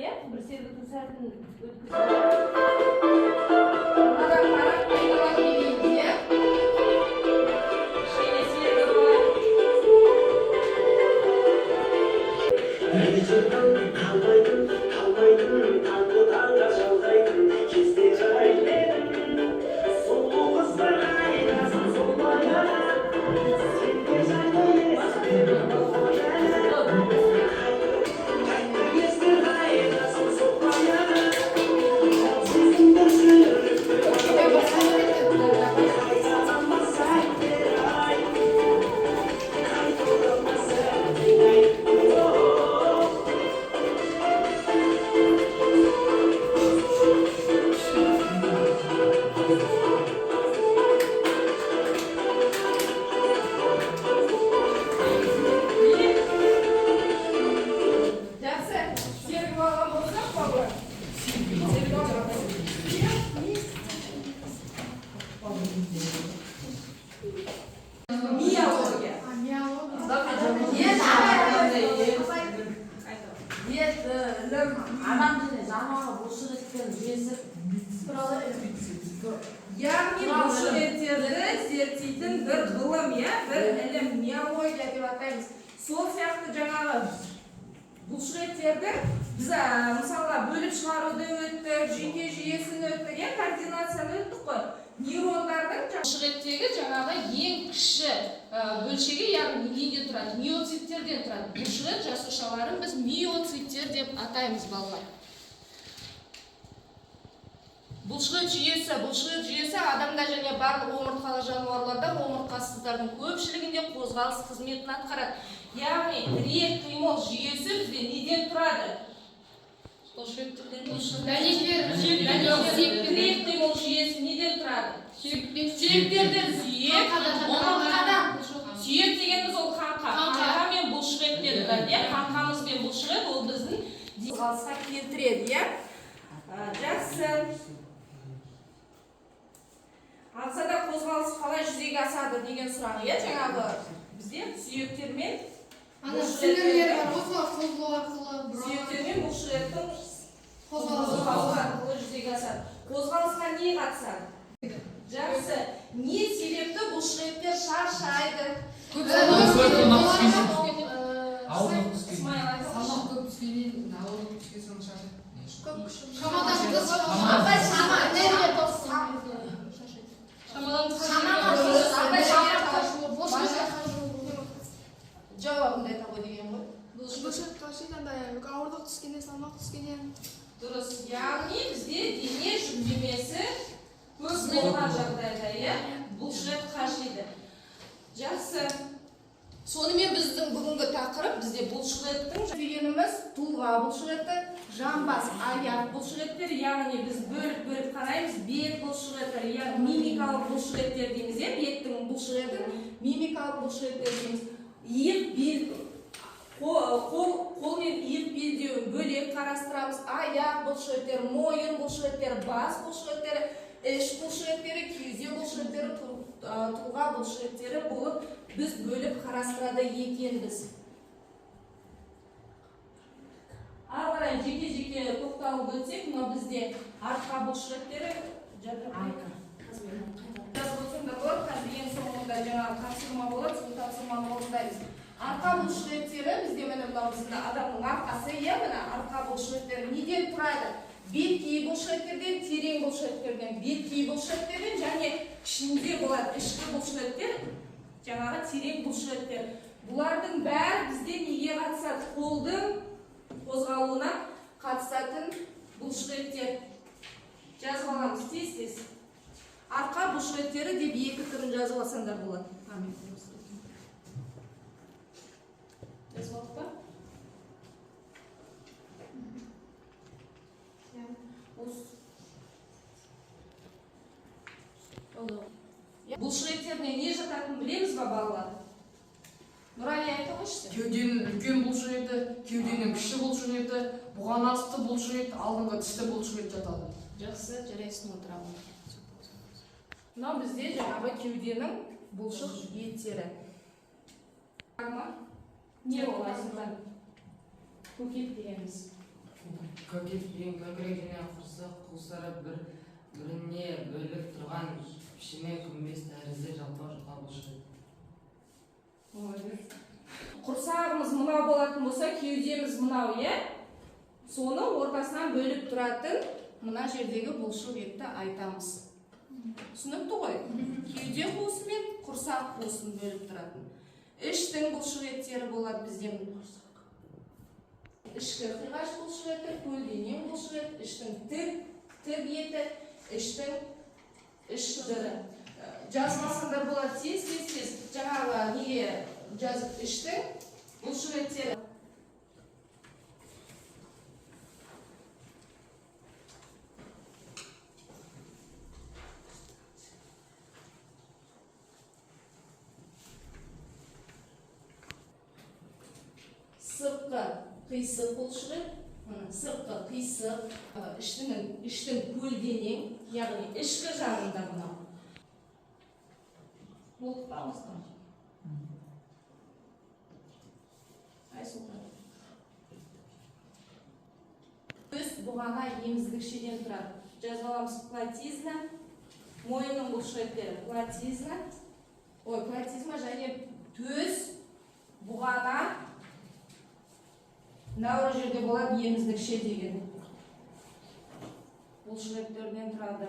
ya, bersih-bersih satu. Kadang-kadang pegang gini ya. Яғни бұл суреттерді зерттейтін бір ғылым, бір ілім, неология деп атаймыз. Сол сияқты жаңағы бұл суреттерді біз мысалға бөліп шығаруды өттік, жүйке жүйесін өттік, координацияны өттік қой. Нейрондардың бұлшықеттегі жаңағы ең кіші бөлшегі, яғни неден тұрады? Миоциттерден тұрады. Бұлшықет жасушаларын біз миоциттер деп атаймыз, балалар. Бұлшықет жүйесі адамда және барлық омыртқалы жануарларда омыртқасыздардың көпшілігінде қозғалыс қызметін атқарады. Яғни тірек қимыл жүйесі бізде неден тұрады? Тірек қимыл жүйесі неден тұрады? Сүйектерден сүйек, омыртқадан. Сүйек дегеніміз ол қаңқа. Қаңқа мен бұлшықеттен тұрады. Қаңқамыз бен бұлшықет ол біздің қозғалысқа келтіреді. Жақсы. Ағзада қозғалыс қалай жүзеге асады деген сұрақ, жаңағы бізде сүйектермен бұлшықеттің қозғалысы арқылы жүзеге асады. Қозғалысқа не қатысады? Жақсы. Не себепті бұлшықеттер шаршайды? Жауабын да айта қой деген ғой. Бұлшықет тасығанда ауырлық түскенде, салмақ түскенде. Дұрыс. Яғни бізде дене жүктемесі көп болған жағдайда бұлшықет қажиды. Жақсы. Сонымен біздің бүгінгі тақырып бізде бұлшықеттің түйгеніміз тұлға бұлшықеті, жамбас, аяқ бұлшықеттер, яғни біз бөліп қараймыз. Бет бұлшықеттер, яғни мимикалық бұлшықеттер дейміз, беттің бұлшықетін мимикалық бұлшықеттер дейміз. Иық бел, қол мен иық белдеуін бөлек қарастырамыз. Аяқ бұлшықеттер, мойын бұлшықеттер, бас бұлшықеттері, іш бұлшықеттері, кеуде бұлшықеттері, тұлға бұлшықеттері болып біз бөліп қарастырады екенбіз. Ары қарай жеке-жеке тоқталып өтсек, мына бізде артқа бұлшықеттері жазып отырсаңдар болады. Қазір ең соңында жаңағы тапсырма болады, сол тапсырманы орындаймыз. Арқа бұлшықеттері бізде міне мынау біздің адамның арқасы, міне арқа бұлшықеттері неден тұрады? Беткей бұлшықеттерден, терең бұлшықеттерден, беткей бұлшықеттерден және ішінде болады ішкі бұлшықеттер, жаңағы терең бұлшықеттер. Бұлардың бәрі бізде неге қатысады? Қолдың қозғалуына қатысатын бұлшықеттер. Жазып аламыз тез-тез. Арқа бұлшықеттері деп екі түрін жазып алсаңдар болады. Жазып алдық па? Бұлшықеттеріне не жататынын білеміз ба, балалар? Нұрали айта қойшы. Кеуденің үлкен бұлшықеті, кеуденің кіші бұлшықеті, бұған асты бұлшықет, алдыңғы тісті бұлшықет жатады. Жақсы, жарайсың отырамын. Мынау бізде жаңағы кеуденің бұлшық еттері. Не олайсыңдар? Көкет дегеніміз. көкек деген көкірегіне ақырса қусара біріне бөліп тұрған пішіне күмбез тәрізді жалпақ жұқа бұлшық ет. Құрсағымыз мынау болатын болса, кеудеміз мынау, иә? Соны ортасынан бөліп тұратын мына жердегі бұлшық етті айтамыз. Түсінікті ғой? Кеуде қуысы мен құрсақ қуысын бөліп тұратын. Іштің бұлшық еттері болады бізден. Ішкі қиғаш бұлшық еті, көлденең бұлшық ет, іштің тік еті, іштің іштері. Жазбасандар болады тез. Жаңағы неге жазып іштің бұлшық еттері. Сыртқы қисық бұлшық ет, сыртқы қисық, іштің көлденең, яғни ішкі жағында мынау. Болып па осыдан? Төс бұғана еміздікшеден тұрады. Жазаламыз платизма, мойынның бұлшық еттері платизма және төс бұғана науры жерде болады еміздікше деген. Бұлшық еттерден тұрады.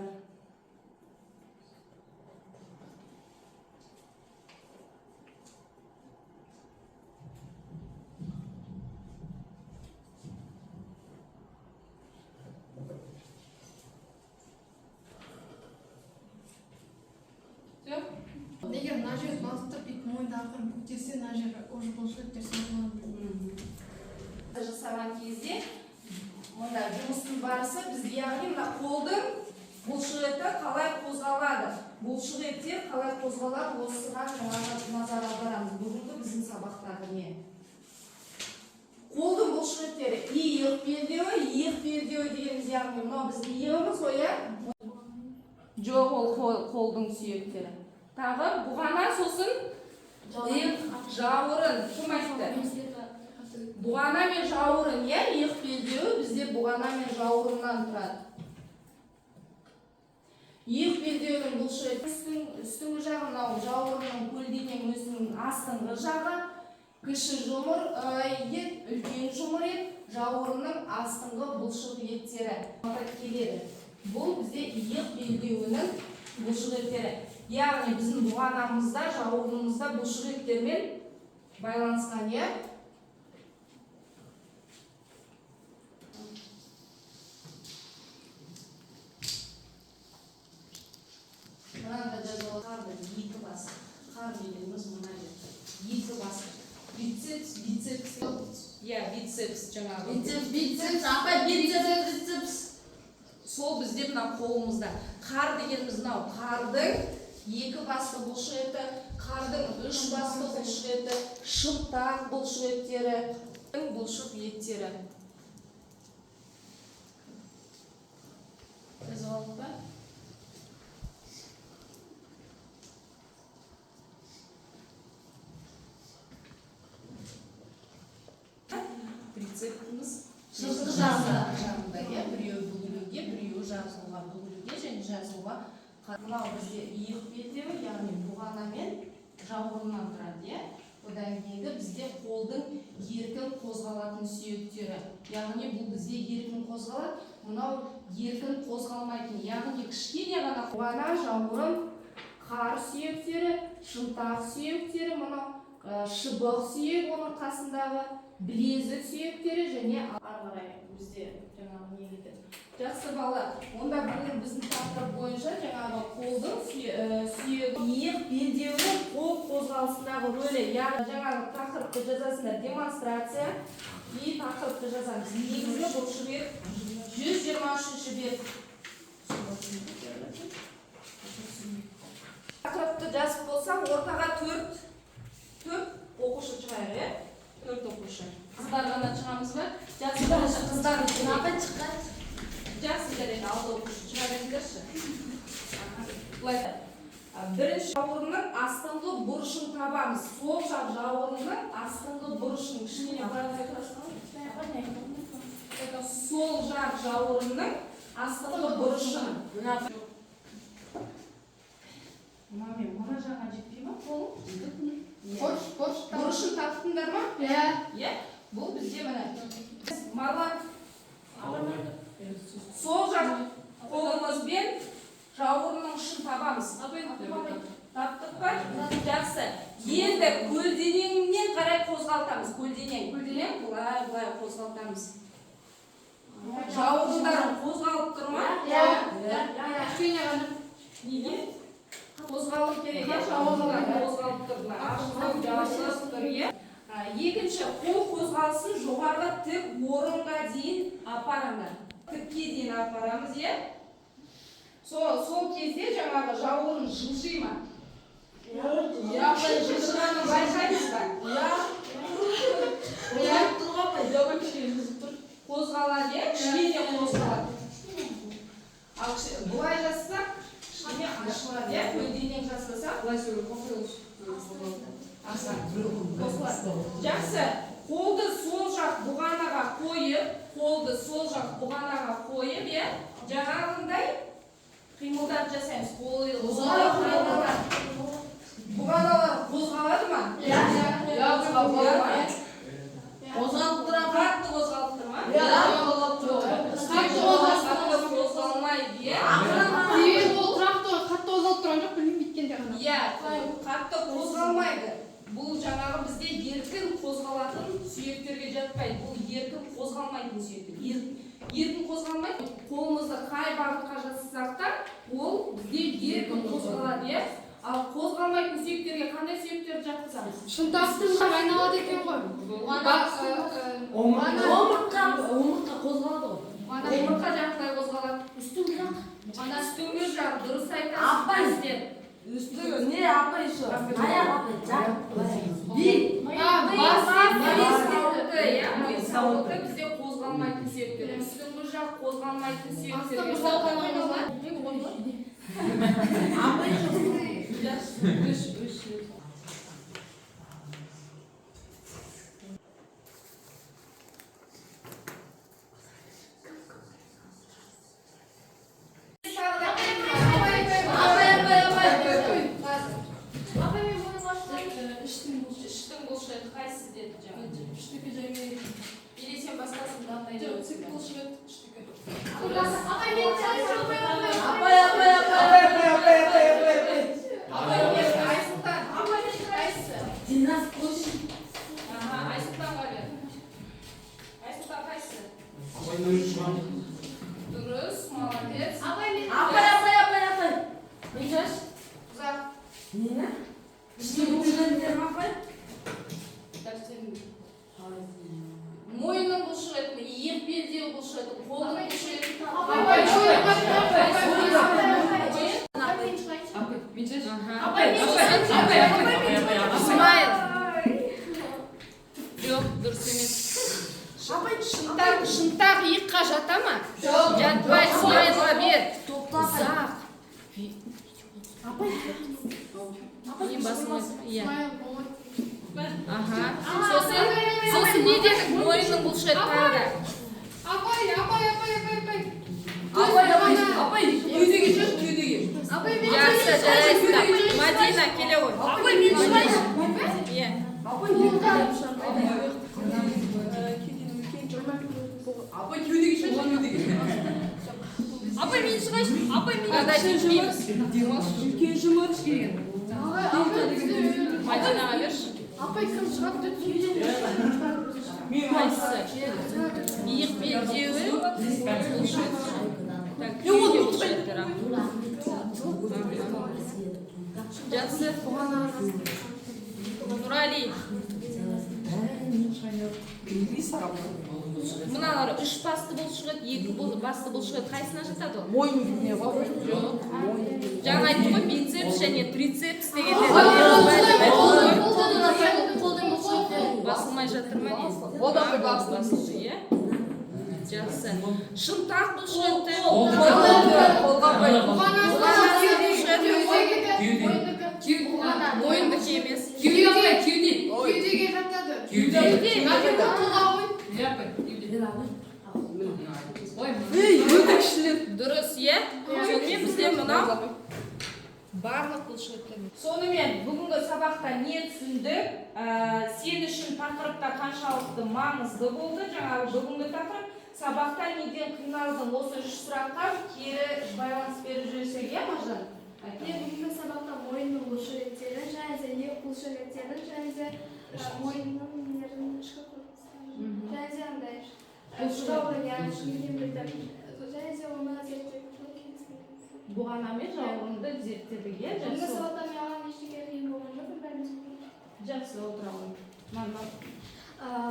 Егер мына жер басып ит мойынды ақырын көтерсе, мына жер уже бұлшық еттер сатылады. Жасаған кезде мұнда жұмыстың барысы бізге яғни мына қолдың бұлшық еті қалай қозғалады, бұлшық еттер қалай қозғалады, осыған жаңағы назар аударамыз. Бүгінгі біздің сабақтағы не? Қолдың бұлшық еттері иық белдеуі дегеніміз яғни мынау біздің иығымыз ғой, иә? Жоқ, ол қолдың сүйектері. Тағы бұғана, сосын жауырын. Кім айтты? Бұғана мен жауырын, иә? Иық белдеуі бізде бұғана мен жауырыннан тұрады. Иық белдеуінің бұлшық еттің үстіңгі жағы мынау жауырынның көлденең өзінің астыңғы жағы, кіші жұмыр ет, үлкен жұмыр ет, жауырынның астыңғы бұлшық еттері келеді. Бұл бізде иық белдеуінің бұлшық еттері. Яғни біздің бұғанамызда, жауырынымызда бұлшық еттермен байланысқан, иә? Мынада жазылған қарды екі басы. Қар дегеніміз мына жерде. Екі басы. Бицепс. Иә, бицепс жаңағы. Бицепс. Сол бізде мына қолымызда. Қар дегеніміз мынау. Қардың екі басты бұлшық еті, қардың үш басты бұлшық еті, шылтақ бұлшық еттері, бұлшық еттері. Жазып алдық па? Прицепіміз шылтық жағында, біреуі бүгілуге, біреуі бүгілуге және жазуға. Мынау бізде иық белдеуі, яғни бұғана мен жауырыннан тұрады, иә? Одан кейінгі бізде қолдың еркін қозғалатын сүйектері. Яғни бұл бізде еркін қозғалады, мынау еркін қозғалмайтын. Яғни кішкене ғана бұғана, жауырын, қар сүйектері, шынтақ сүйектері, мынау шыбық сүйек оның қасындағы, білезік сүйектері және ары қарай бізде жаңағы не кетеді. Жақсы бала, онда бүгін біздің тақырып бойынша жаңағы қолдың сүйегі, иық белдеуінің қол қозғалысындағы рөлі, яғни жаңағы тақырыпты жазасында демонстрация и тақырыпты жазамыз. Негізгі бұлшық ет 123-ші бет. Тақырыпты жазып болсам, ортаға 4 оқушы шығар, иә? 4 оқушы. Қыздар ғана шығамыз ба? Қыздар шығады. Жақсы жарайды, алды оқушы шыға беріңдерші. Бірінші жауырынның астыңғы бұрышын табамыз. Сол жақ жауырынның астыңғы бұрышын кішкене Это сол жақ жауырынның астыңғы бұрышын. Маме, мына жаға жетпей ма? Бұрышын таптыңдар ма? Иә. Бұл бізде міне. Марван. Сол жақ қолымызбен жауырынның ұшын табамыз. Таптық па? Жақсы. Енді көлденеңінен қарай қозғалтамыз. Көлденең былай қозғалтамыз. Жауырындарын қозғалып тұр ма? Неге? Қозғалып керек. Жауырындарын қозғалып тұр. Ашылып тұр. Екінші, қол қозғалысын жоғарғы тік орынға дейін апарыңдар. Тікке дейін апарамыз, е? Сол кезде жаңағы жауырын жылжи ма? Жылжығанын байқаймыз ба? Қозғалады, е? Кішкене қозғалады. Ал бұлай жасасақ, кішкене ашылады, е? Көлденең жасасақ, бұлай қосылады. Жақсы. Қолды сол жақ бұғанаға қойып, е? Жаңағындай қимылдар жасаймыз. Бұғаналар қозғалады ма? Қозғалып тұр ма? Қатты қозғалып тұр ма? Қатты қозғалмайды, е? Қатты қозғалмайды. Бұл жаңағы бізде еркін қозғалатын сүйектерге жатпайды. Бұл еркін қозғалмайтын сүйектер. Еркін қозғалмайды. Қолымызды қай бағытқа жасасақ та, ол бізде еркін қозғалады, е? Ал қозғалмайтын сүйектерге қандай сүйектер жатқызамыз? Шынтақтың айналады екен ғой. Омыртқа қозғалады ғой. Омыртқа жақтай қозғалады. Үстіңгі жақ, дұрыс айтасыз. Не апай еще? Аяқ апай, жақ. Сауыты бізде қозғалмайтын сүйектер. Үстіңгі жақ қозғалмайтын сүйектерге іштің бұлшығы қайсы деді жаңа? Іштікі жаймен. Или сен басқасын дағдай Жоқ, цик бұлшығы іштікі. Айсұлтан, қайсы? Айсұлтанға бер. Айсұлтан қайсы? Дұрыс, молодец. Апай. Ұзақ. Нені? Іште бұлшығын апай? Мойынның бұлшығы, иек белдеу бұлшығы, қолдың бұлшығы. Смайл. Жоқ, дұрыс емес. Шынтақ иыққа жата ма? Жатпай, смайлға бер. Ұзақ. Ең басылмайды. Иә. Сосын не дедік? Мойынның бұлшығы тағы да. Апай, кеудеге жүр, кеудеге. Жақсы, жарайсыздар. Мадина, келе ғой. Апай, мен шығайын. Иә. Апай, кеудеге жүр, кеудеге. Апай, мен шығайын. Апай, мен Ада жетпейміз. Үлкен жұмыр келген. Мадинаға берші. Апай кім шығады деп Қайсы? Иық белдеуі. Так, кеуде бұлшықтыр. Жақсы. Нұрали. Мыналар үш басты бұлшығы, екі басты бұлшығы қайсына жатады ол? Мойын бітіне бар. Жоқ. Жаңа айтты ғой, бицепс және трицепс дегендер. Басылмай жатыр ма не? Ол да бір басылды, е? Жақсы. Шынтақ бұлшығы. Мойындық емес. кеудеге жатады. Кеуде. Кеуде. дұрыс, иә? Сонымен бізде мынау барлық бұлшықтар. Сонымен бүгінгі сабақта не түсіндік? Сен үшін тақырыпта қаншалықты маңызды болды? Жаңағы бүгінгі тақырып сабақта неден қиналдың? Осы 3 сұраққа кері байланыс беріп жүрсек, иә, Маржан? Бүгінгі сабақта мойынның бұлшықеттері, және де иек бұлшықеттері, және де мойынның нервінің ішкі құрылыстары, және де андай жауырын, және де оны зерттеп Бұған амен жауырынды зерттедік, иә? бүгінгі сабақта маған ештеңе қиын болған жоқ, бәріміз Жақсы отырамын.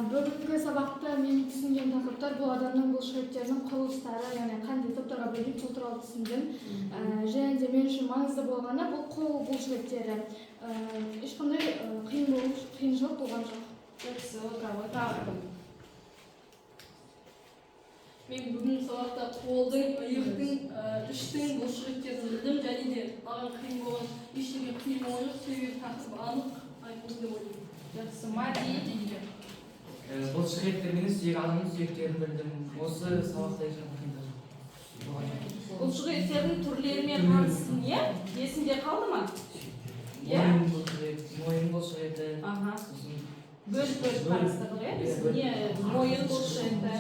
Бүгінгі сабақта мен түсінген тақырыптар бұл адамның бұлшықеттерінің құрылыстары, яғни қандай топтарға бөлініп сол туралы түсіндім. Және де мен үшін маңызды болғаны бұл қол бұлшықеттері. Ешқандай қиыншылық болған жоқ. Жақсы отырамын. Тағы Мен бүгін сабақта қолдың, иықтың, іштің бұлшықеттерін білдім, және де маған қиын болған ештеңе қиын болған жоқ, себебі тақырып анық айтылды деп ойлаймын. жақсы, Мади дейді. бұлшықеттер мен сүйек адамның сүйектерін білдім. Осы сабақта ешқандай қиындық жоқ. Бұлшықеттердің түрлерімен таныстың, иә? Есінде қалды ма? Мойын бұлшықеті. Аха. Сосын Бөліп таныстық, иә? Не мойын бұлшықеті,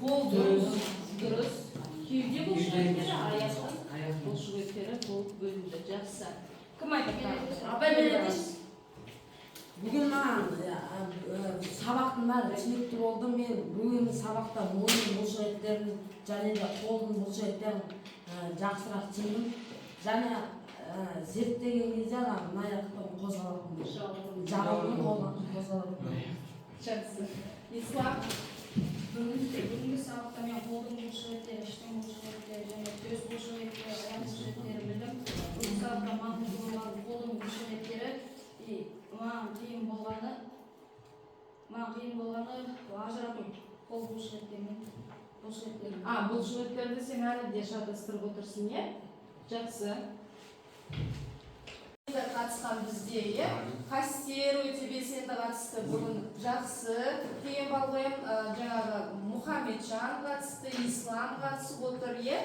қол дұрыс, кеуде бұлшықеттері, аяқ бұлшықеттері болып бөлінді. Жақсы. Кім айтып тұрады? Апай мен айтайын. Бүгін маған сабақтың бәрі түсінікті болды. Мен бүгін сабақта мойын бұлшықеттерін және де қолдың бұлшықеттерін жақсырақ түсіндім. Және зерттеген кезде мына аяқтан қозғалатын жағалдың қолдан қозғалатын. Жақсы. Ислам. Бүгінгі сабақта мен қолдың бұлшықеттері, іштің бұлшықеттері және төс бұлшықеттері, аяқ бұлшықеттерін білдім. Бұл сабақта маңызды болған қолдың бұлшықеттері, маған қиын болғаны ажырату қол бұлшықеттерінен. Бұлшықеттерді сен әлі де шатастырып отырсың, иә? Жақсы. Қатысқан бізде, иә? Қастер өте белсенді қатысты бүгін. Жақсы. Кейін балғайым жаңағы Мұхамеджан қатысты, Ислам қатысып отыр, иә?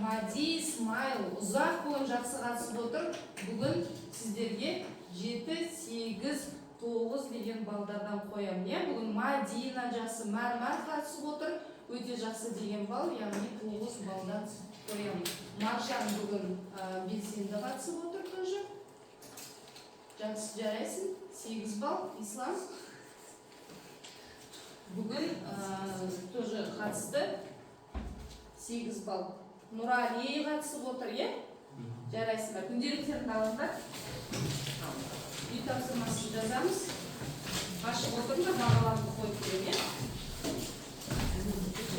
Мади, Исмайл, ұзақ бүгін жақсы қатысып отыр. Бүгін сіздерге 7, 8, 9 деген балдардан қоям, иә? Бүгін Мадина жақсы мәрмәр қатысып отыр. Өте жақсы деген бал, яғни 9 балдан қоям. Маржан бүгін белсенді қатысып отыр тоже. Жақсы жарайсың. 8 бал. Ислам бүгін тоже қатысты. 8 бал. Нұрали қатысып отыр, е? Жарайсыңдар. Күнделіктерін алыңдар. Үй тапсырмасын жазамыз. Ашық отырыңдар.